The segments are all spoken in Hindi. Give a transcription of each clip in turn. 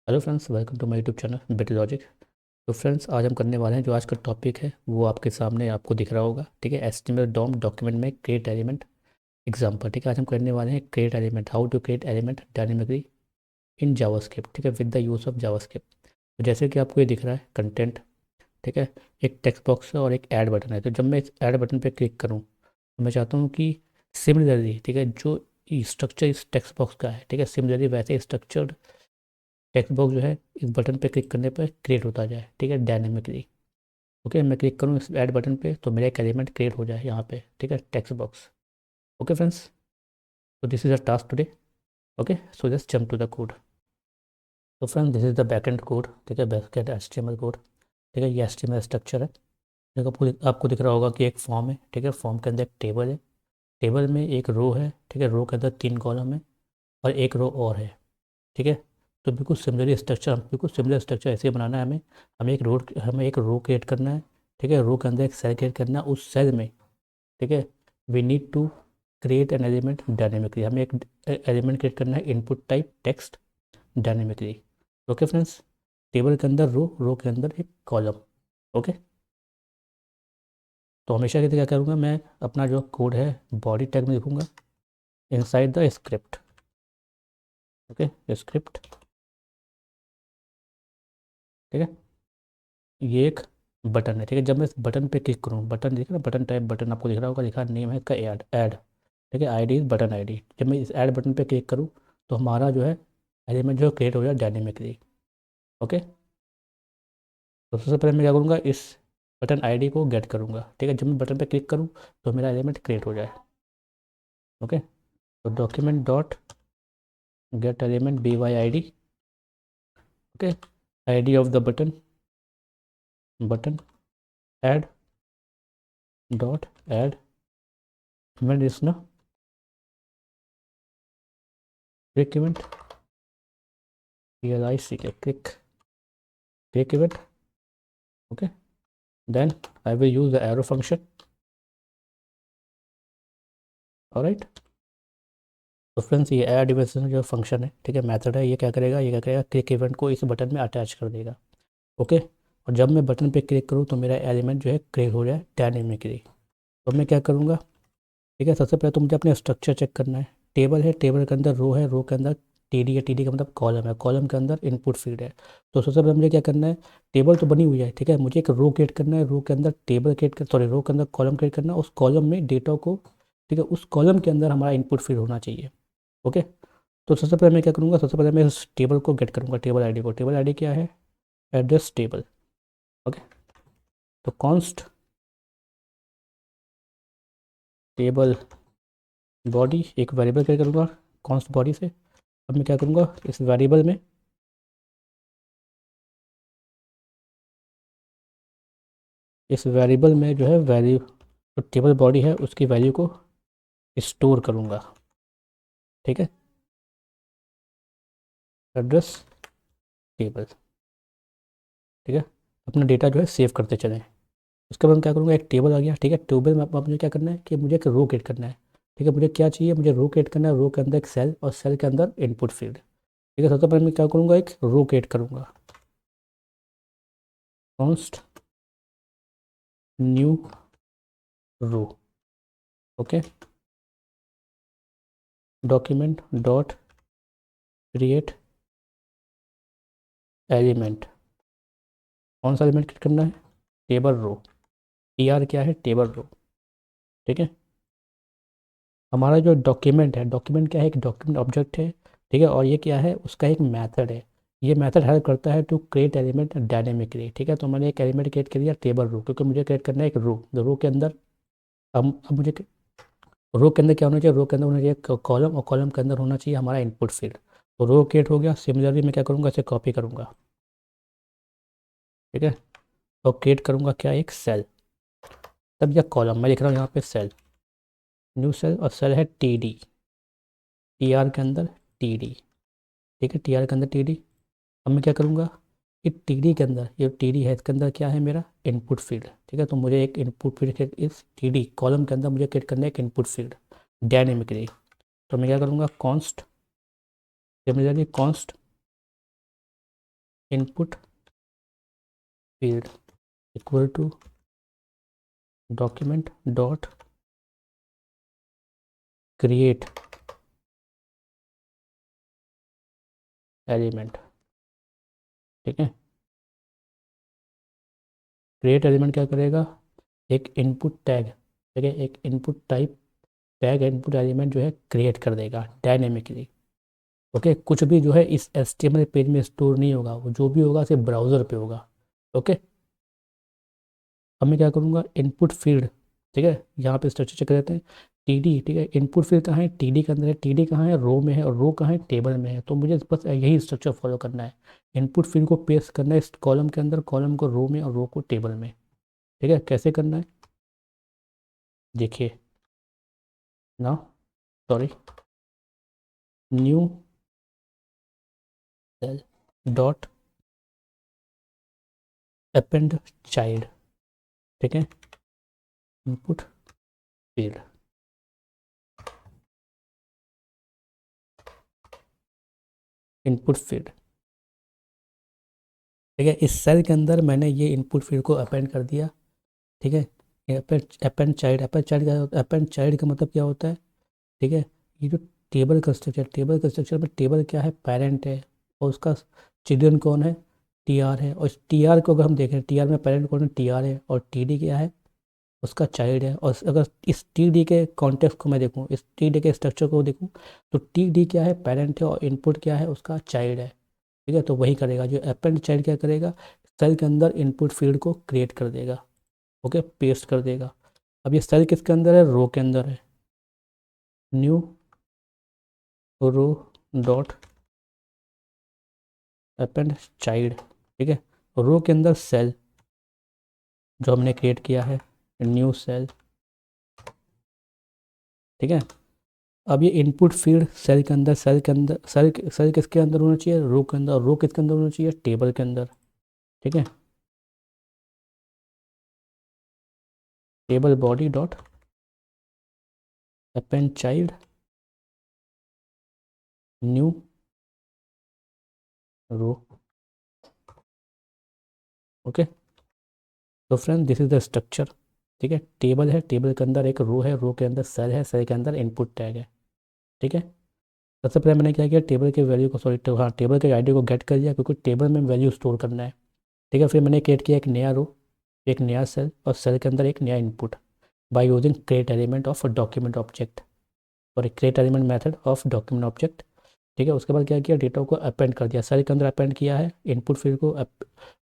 Hello friends, welcome to my YouTube channel bit logic. तो फ्रेंड्स, आज हम करने वाले हैं जो आज का टॉपिक है वो आपके सामने आपको दिख रहा होगा। ठीक है, एचटीएमएल डॉम डॉक्यूमेंट में क्रिएट एलिमेंट एग्जांपल। ठीक है, आज हम करने वाले हैं create element, how to create element dynamically in JavaScript. ठीक है, with the use of JavaScript. तो जैसे कि आपको ये दिख रहा है कंटेंट। ठीक है, एक टेक्स्ट बॉक्स है और एक ऐड बटन है। तो जब मैं इस ऐड बटन पर क्लिक करूँ तो मैं चाहता हूँ कि सिमिलरली, ठीक है, जो स्ट्रक्चर इस टेक्स्ट बॉक्स का है, ठीक है, सिमिलरली वैसे स्ट्रक्चर्ड टेक्स्ट बॉक्स जो है इस बटन पे क्लिक करने पर क्रिएट होता जाए। ठीक है, डायनेमिकली। ओके, मैं क्लिक करूँ इस ऐड बटन पे तो मेरा एक एलिमेंट क्रिएट हो जाए यहाँ पे। ठीक है, टेक्स्ट बॉक्स। ओके फ्रेंड्स, तो this is a task today. Okay, so just jump to the code. तो friends, this is the backend code. ठीक है, बैकएंड एचटीएमएल कोड। ठीक है, ये एचटीएमएल स्ट्रक्चर है। देखो, आपको दिख रहा होगा कि एक फॉर्म है। ठीक है, फॉर्म के अंदर एक टेबल है। टेबल में एक रो है। ठीक है, रो के अंदर 3 कॉलम है और एक रो और है। ठीक है, तो बिल्कुल सिमिलर स्ट्रक्चर ऐसे ही बनाना है हमें। हमें एक रो क्रिएट करना है। ठीक है, रो के अंदर एक सेल क्रिएट करना है। उस सेल में, ठीक है, we need to create an element dynamically. हमें एक एलिमेंट क्रिएट करना है, input type text dynamically. Okay friends, table के अंदर रो के अंदर एक कॉलम। ओके, तो हमेशा की तरह क्या करूँगा, मैं अपना जो कोड है बॉडी टैग में लिखूँगा inside the script. Okay, script. ठीक है, ये एक बटन है। ठीक है, जब मैं इस बटन पे क्लिक करूँ, बटन दिख रहा है, बटन टाइप बटन आपको दिख रहा होगा, लिखा नेम है इसका ऐड। ठीक है, आईडी इज बटन आईडी। जब मैं इस ऐड बटन पे क्लिक करूँ तो हमारा जो है एलिमेंट जो क्रिएट हो जाए डायनेमिकली। ओके, तो सबसे पहले मैं क्या करूँगा, इस बटन आईडी को गेट करूँगा। ठीक है, जब मैं बटन पे क्लिक करूँ तो मेरा एलिमेंट क्रिएट हो जाए। ओके, तो document dot get element B Y I D. Okay, ID of the button add dot add event is ना क्लिक इवेंट PLIC के click event. Okay, then I will use the arrow function. Alright, तो फ्रेंड्स, ये ऐड इवेंट जो फंक्शन है, ठीक है, मेथड है, ये क्या करेगा, क्लिक इवेंट को इस बटन में अटैच कर देगा। ओके, और जब मैं बटन पे क्लिक करूँ तो मेरा एलिमेंट जो है क्रिएट हो जाए डायनेमिकली। तो मैं क्या करूँगा, ठीक है, सबसे पहले तो मुझे अपने स्ट्रक्चर चेक करना है। टेबल है, टेबल के अंदर रो है, रो के अंदर TD है, TD का मतलब कॉलम है, कॉलम के अंदर इनपुट फील्ड है। तो सबसे पहले मुझे क्या करना है, टेबल तो बनी हुई है, ठीक है, मुझे एक रो क्रिएट करना है। रो के अंदर रो के अंदर कॉलम क्रिएट करना है। उस कॉलम में डेटा को, ठीक है, उस कॉलम के अंदर हमारा इनपुट फील्ड होना चाहिए। ओके, तो सबसे पहले मैं क्या करूँगा, सबसे पहले मैं इस टेबल को गेट करूँगा, टेबल आईडी को। टेबल आईडी क्या है, एड्रेस टेबल। ओके, तो कॉन्स्ट टेबल बॉडी एक वेरिएबल क्रिएट करूँगा कॉन्स्ट बॉडी से। अब मैं क्या करूँगा, इस वेरिएबल में जो है वैल्यू, जो टेबल बॉडी है उसकी वैल्यू को स्टोर करूँगा। ठीक है, एड्रेस टेबल। ठीक है, अपना डेटा जो है सेव करते चलें। उसके बाद मैं क्या करूँगा, एक टेबल आ गया। ठीक है, टेबल में अब मुझे क्या करना है कि मुझे एक रो क्रिएट करना है। ठीक है, मुझे क्या चाहिए, मुझे रो क्रिएट करना है। रो के अंदर एक सेल और सेल के अंदर इनपुट फील्ड। ठीक है, सबसे पहले मैं क्या करूँगा, एक रो क्रिएट करूँगा, const new row. Okay, document dot create element. कौन सा एलिमेंट क्रिएट करना है, टेबल रो। TR क्या है, टेबल रो। ठीक है, हमारा जो डॉक्यूमेंट है, डॉक्यूमेंट क्या है, एक डॉक्यूमेंट ऑब्जेक्ट है। ठीक है, और ये क्या है, उसका एक मेथड है। ये मेथड हेल्प करता है टू क्रिएट एलिमेंट डायनेमिकली। ठीक है, तो मैंने एक एलिमेंट क्रिएट कर दिया टेबल रो, क्योंकि मुझे क्रिएट करना है एक रो। तो रो के अंदर अब मुझे रो के अंदर क्या होना चाहिए, रो के अंदर होना चाहिए कॉलम, और कॉलम के अंदर होना चाहिए हमारा इनपुट फील्ड। तो रो क्रिएट हो गया। सिमिलरली मैं क्या करूँगा, इसे कॉपी करूँगा। ठीक है, और क्रिएट करूँगा क्या, एक सेल। तब यह कॉलम मैं लिख रहा हूँ यहाँ पे सेल, न्यू सेल, और सेल है TR के अंदर TD। ठीक है, TR के अंदर TD। अब मैं क्या करूँगा, कि TD के अंदर, ये TD है, इसके अंदर क्या है, मेरा इनपुट फील्ड। ठीक है, तो मुझे एक इनपुट फील्ड इस TD कॉलम के अंदर मुझे क्रिएट करना है एक इनपुट फील्ड डायनेमिकली। तो मैं क्या करूँगा, const, similarly const input field equal to document dot create element. ठीक है, क्रिएट एलिमेंट क्या करेगा, एक इनपुट टैग, ठीक है, एक input type tag input element जो है क्रिएट कर देगा डायनेमिकली। ओके, कुछ भी जो है इस HTML पेज में स्टोर नहीं होगा, वो जो भी होगा सिर्फ ब्राउज़र पे होगा। ओके, अब मैं क्या करूँगा, इनपुट फील्ड, ठीक है, यहाँ पे स्ट्रक्चर चेक करते हैं, TD, ठीक है, इनपुट फील्ड कहाँ है, TD के अंदर है, TD कहाँ है, रो में है, और रो कहाँ है, टेबल में है। तो मुझे बस यही स्ट्रक्चर फॉलो करना है, इनपुट फील्ड को पेस्ट करना है इस कॉलम के अंदर, कॉलम को रो में और रो को टेबल में। ठीक है, कैसे करना है देखिए ना, sorry, new cell dot append child, ठीक है, इनपुट फील्ड, इनपुट फील्ड, ठीक है, इस सेल के अंदर मैंने ये इनपुट फील्ड को अपेंड कर दिया। ठीक है, ये अपेंड चाइल्ड, अपेंड चाइल्ड क्या होता है, अपेंड चाइल्ड का मतलब क्या होता है, ठीक है, ये जो टेबल का स्ट्रक्चर, टेबल का स्ट्रक्चर में टेबल क्या है, पेरेंट है, और उसका चिल्ड्रन कौन है, TR है, और इस TR को अगर हम देखें, TR में पेरेंट कौन है, TR है, और TD क्या है, उसका चाइल्ड है। और अगर इस TD के कॉन्टेक्स्ट को मैं देखूँ, इस TD के स्ट्रक्चर को देखूँ, तो TD क्या है, पेरेंट है, और इनपुट क्या है, उसका चाइल्ड है। ठीक है, तो वही करेगा, जो अपेंड चाइल्ड क्या करेगा, सेल के अंदर इनपुट फील्ड को क्रिएट कर देगा। ओके, पेस्ट कर देगा। अब ये सेल किसके अंदर है, रो के अंदर है, new row dot append child. ठीक है, रो के अंदर सेल जो हमने क्रिएट किया है, न्यू सेल। ठीक है, अब ये इनपुट फील्ड सेल के अंदर, सेल किसके अंदर होना चाहिए, रो के अंदर, रो किसके अंदर होना चाहिए, टेबल के अंदर। ठीक है, table body dot append child new row. Okay, तो friend this is the structure. ठीक है, टेबल है, टेबल के अंदर एक रो है, रो के अंदर सेल है, सेल के अंदर इनपुट टैग है। ठीक है, सबसे पहले मैंने क्या किया, टेबल के वैल्यू को, सॉरी, हाँ, टेबल के आईडी को गेट कर लिया, क्योंकि टेबल में वैल्यू स्टोर करना है। ठीक है, फिर मैंने क्रिएट किया एक नया रो, एक नया सेल, और सेल के अंदर एक नया input, by using create element of document object, और create element method of document object. ठीक है, उसके बाद क्या किया, डेटा को अपेंड कर दिया, सेल के अंदर अपेंड किया है, इनपुट फील्ड को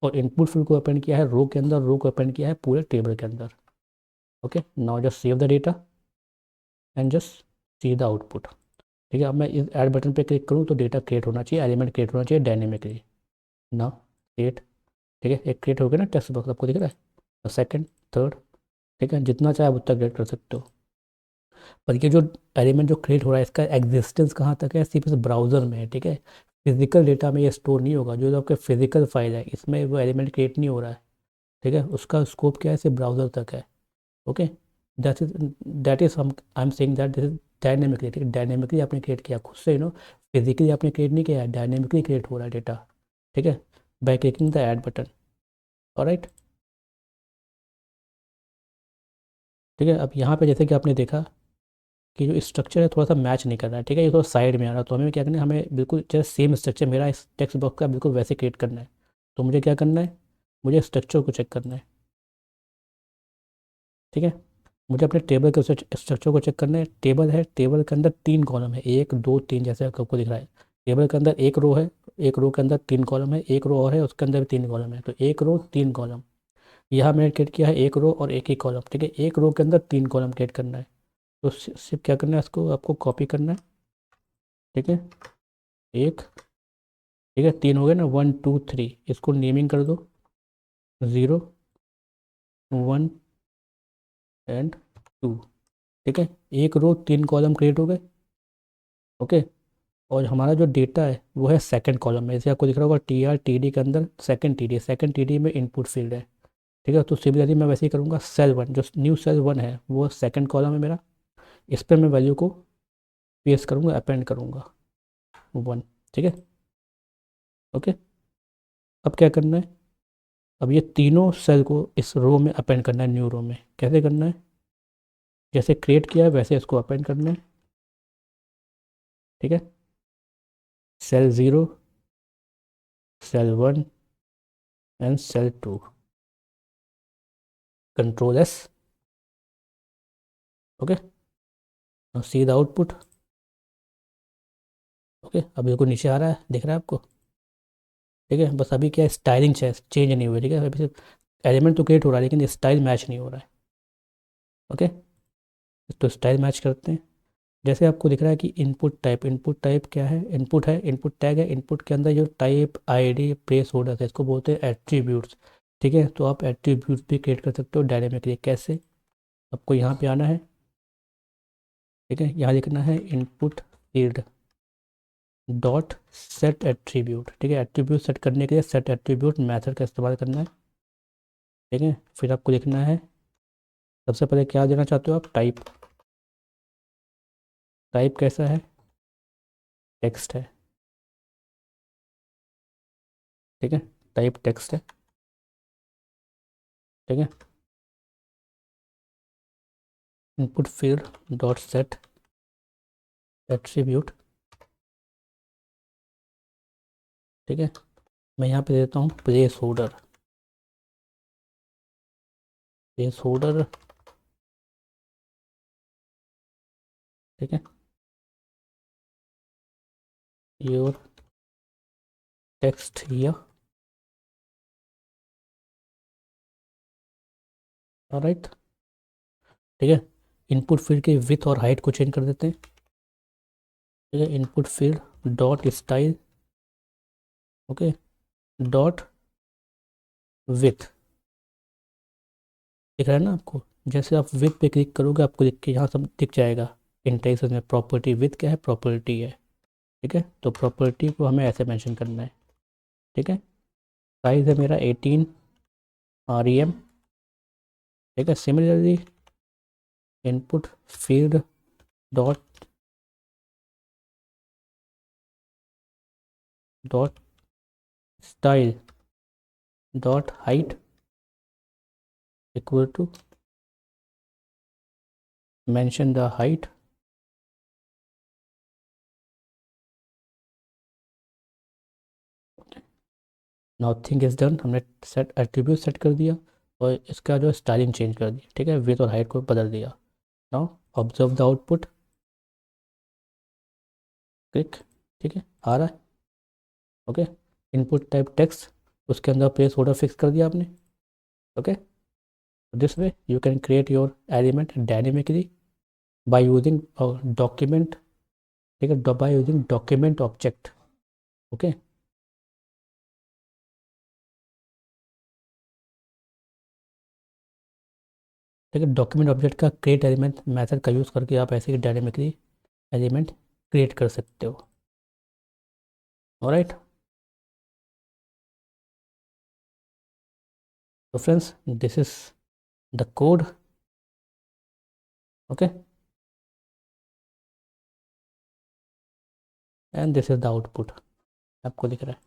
और इनपुट फील्ड को अपेंड किया है रो के अंदर, रो को अपेंड किया है पूरे टेबल के अंदर। Okay, now just save the data and just see the output. ठीक है, अब मैं इस ऐड बटन पे क्लिक करूँ तो डेटा क्रिएट होना चाहिए, एलिमेंट क्रिएट होना चाहिए डायनेमिकली ना, क्रिएट। ठीक है, एक क्रिएट हो गया ना, टेक्स्ट बॉक्स आपको दिख रहा है, सेकंड, थर्ड। ठीक है, जितना चाहे उतना क्रिएट कर सकते हो। पर ये जो एलिमेंट जो क्रिएट हो रहा है, इसका एग्जिस्टेंस कहाँ तक है, सिर्फ इस ब्राउज़र में है। ठीक है, फिजिकल डेटा में ये स्टोर नहीं होगा, जो आपके फिजिकल फाइल है इसमें वो एलिमेंट क्रिएट नहीं हो रहा है। ठीक है, उसका स्कोप क्या है, सिर्फ ब्राउज़र तक है। Okay, that is I am saying that this is dynamically. ठीक है, डायनेमिकली आपने क्रिएट किया खुद से, फिजिकली आपने क्रिएट नहीं किया है, डायनेमिकली क्रिएट हो रहा है डेटा। ठीक है, by clicking the add button. Alright, ठीक है, अब यहाँ पे जैसे कि आपने देखा कि जो स्ट्रक्चर है थोड़ा सा मैच नहीं कर रहा है। ठीक है, ये थोड़ा साइड में आ रहा है, तो हमें क्या करना है, हमें बिल्कुल जैसे सेम स्ट्रक्चर मेरा इस टेक्स्ट बॉक्स का बिल्कुल वैसे क्रिएट करना है। तो मुझे क्या करना है, मुझे स्ट्रक्चर को चेक करना है। ठीक है, मुझे अपने टेबल के स्ट्रक्चर को चेक करना है। टेबल है, टेबल के अंदर 3 कॉलम है, 1 2 3, जैसे आपको दिख रहा है। टेबल के अंदर एक रो है, एक रो के अंदर 3 कॉलम है, एक रो और है उसके अंदर भी 3 कॉलम है, तो एक रो 3 कॉलम। यहाँ मैंने क्रिएट किया है एक रो और एक ही कॉलम। ठीक है, एक रो के अंदर 3 कॉलम क्रिएट करना है, तो सिर्फ क्या करना है, इसको आपको कॉपी करना है। ठीक है, एक, ठीक है, 3 हो गए ना, 1 2 3, इसको नेमिंग कर दो, 0 1 एंड 2। ठीक है, एक रो 3 कॉलम क्रिएट हो गए। ओके, और हमारा जो डेटा है वो है सेकंड कॉलम में, जैसे आपको दिख रहा होगा TR TD के अंदर सेकंड TD में इनपुट फील्ड है। ठीक है, तो सिमिलरली मैं वैसे ही करूँगा, सेल 1 जो न्यू सेल 1 है वो सेकंड कॉलम है मेरा, इस पर मैं वैल्यू को पेस्ट करूँगा, अपेंड करूँगा 1। ठीक है, ओके, अब क्या करना है, अब ये तीनों सेल को इस रो में अपेंड करना है, न्यू रो में। कैसे करना है, जैसे क्रिएट किया है वैसे इसको अपेंड करना है, ठीक है। Cell 0, cell 1 and cell 2, control S, okay. See the output, okay. अब देखो नीचे आ रहा है, दिख रहा है आपको, ठीक है। बस अभी क्या स्टाइलिंग चेंज नहीं हुई, ठीक है। अभी सिर्फ एलिमेंट तो क्रिएट हो रहा है लेकिन स्टाइल मैच नहीं हो रहा है, ओके। तो स्टाइल मैच करते हैं। जैसे आपको दिख रहा है कि इनपुट टाइप क्या है, इनपुट है, इनपुट टैग है। इनपुट के अंदर जो टाइप आईडी प्लेस होल्डर है, इसको बोलते हैं एट्रीब्यूट्स, ठीक है। तो आप एट्रीब्यूट्स भी क्रिएट कर सकते हो डायनेमिकली। कैसे, आपको यहाँ पे आना है, ठीक है। यहाँ लिखना है input field dot set attribute, ठीक है। एट्रीब्यूट सेट करने के लिए सेट एट्रीब्यूट मेथड का इस्तेमाल करना है, ठीक है। फिर आपको लिखना है, सबसे पहले क्या देना चाहते हो आप, टाइप। टाइप कैसा है, टेक्स्ट है, ठीक है। टाइप टेक्स्ट है, ठीक है। Input field dot set attribute, ठीक है। मैं यहाँ पे देता हूँ प्लेस होल्डर, प्लेस होल्डर, ठीक है। योर टेक्स्ट हियर, ऑलराइट, ठीक है। इनपुट फील्ड के विथ और हाइट को चेंज कर देते हैं, ठीक है। Input field dot style, okay, dot with, दिख रहा है ना आपको। जैसे आप विथ पे क्लिक करोगे आपको दिख के यहाँ सब दिख जाएगा। इंटेंशन में प्रॉपर्टी विथ क्या है, प्रॉपर्टी है, ठीक है। तो प्रॉपर्टी को हमें ऐसे मेंशन करना है, ठीक है। साइज़ है मेरा 18 REM, ठीक है। Similarly input field dot dot style dot height equal to mention the height, nothing is done. हमने सेट एट्रीब्यूट सेट कर दिया और इसका जो स्टाइलिंग चेंज कर दी, ठीक है। विथ और हाइट को बदल दिया। Now observe the output, click, ठीक है, आ रहा है, ओके। इनपुट टाइप टेक्स्ट, उसके अंदर प्लेस होल्डर फिक्स कर दिया आपने, okay. This way you can create your element dynamically by using document, ठीक है, by using document object, okay. ठीक है, डॉक्यूमेंट ऑब्जेक्ट का क्रिएट एलिमेंट मेथड का यूज़ करके आप ऐसे ही डायनेमिकली एलिमेंट क्रिएट कर सकते हो, ऑलराइट। तो friends this is the code, okay, and this is the output, आपको दिख रहा है।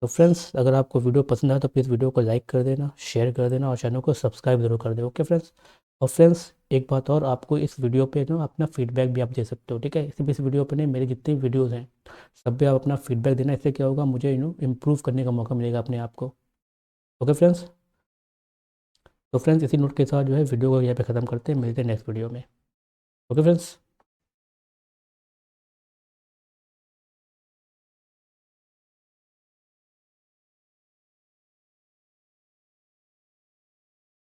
तो फ्रेंड्स अगर आपको वीडियो पसंद आए तो प्लीज़ वीडियो को लाइक कर देना, शेयर कर देना और चैनल को सब्सक्राइब जरूर कर देना, ओके फ्रेंड्स। और फ्रेंड्स एक बात और, आपको इस वीडियो पे ना अपना फीडबैक भी आप दे सकते हो, ठीक है। सिर्फ इस वीडियो पे नहीं, मेरे जितने वीडियोज़ हैं सब पे आप अपना फीडबैक देना। इससे क्या होगा, मुझे इम्प्रूव करने का मौका मिलेगा अपने आप को, ओके फ्रेंड्स। तो फ्रेंड्स इसी नोट के साथ जो है वीडियो को यहाँ पे ख़त्म करते हैं, मिलते हैं नेक्स्ट वीडियो में, ओके फ्रेंड्स।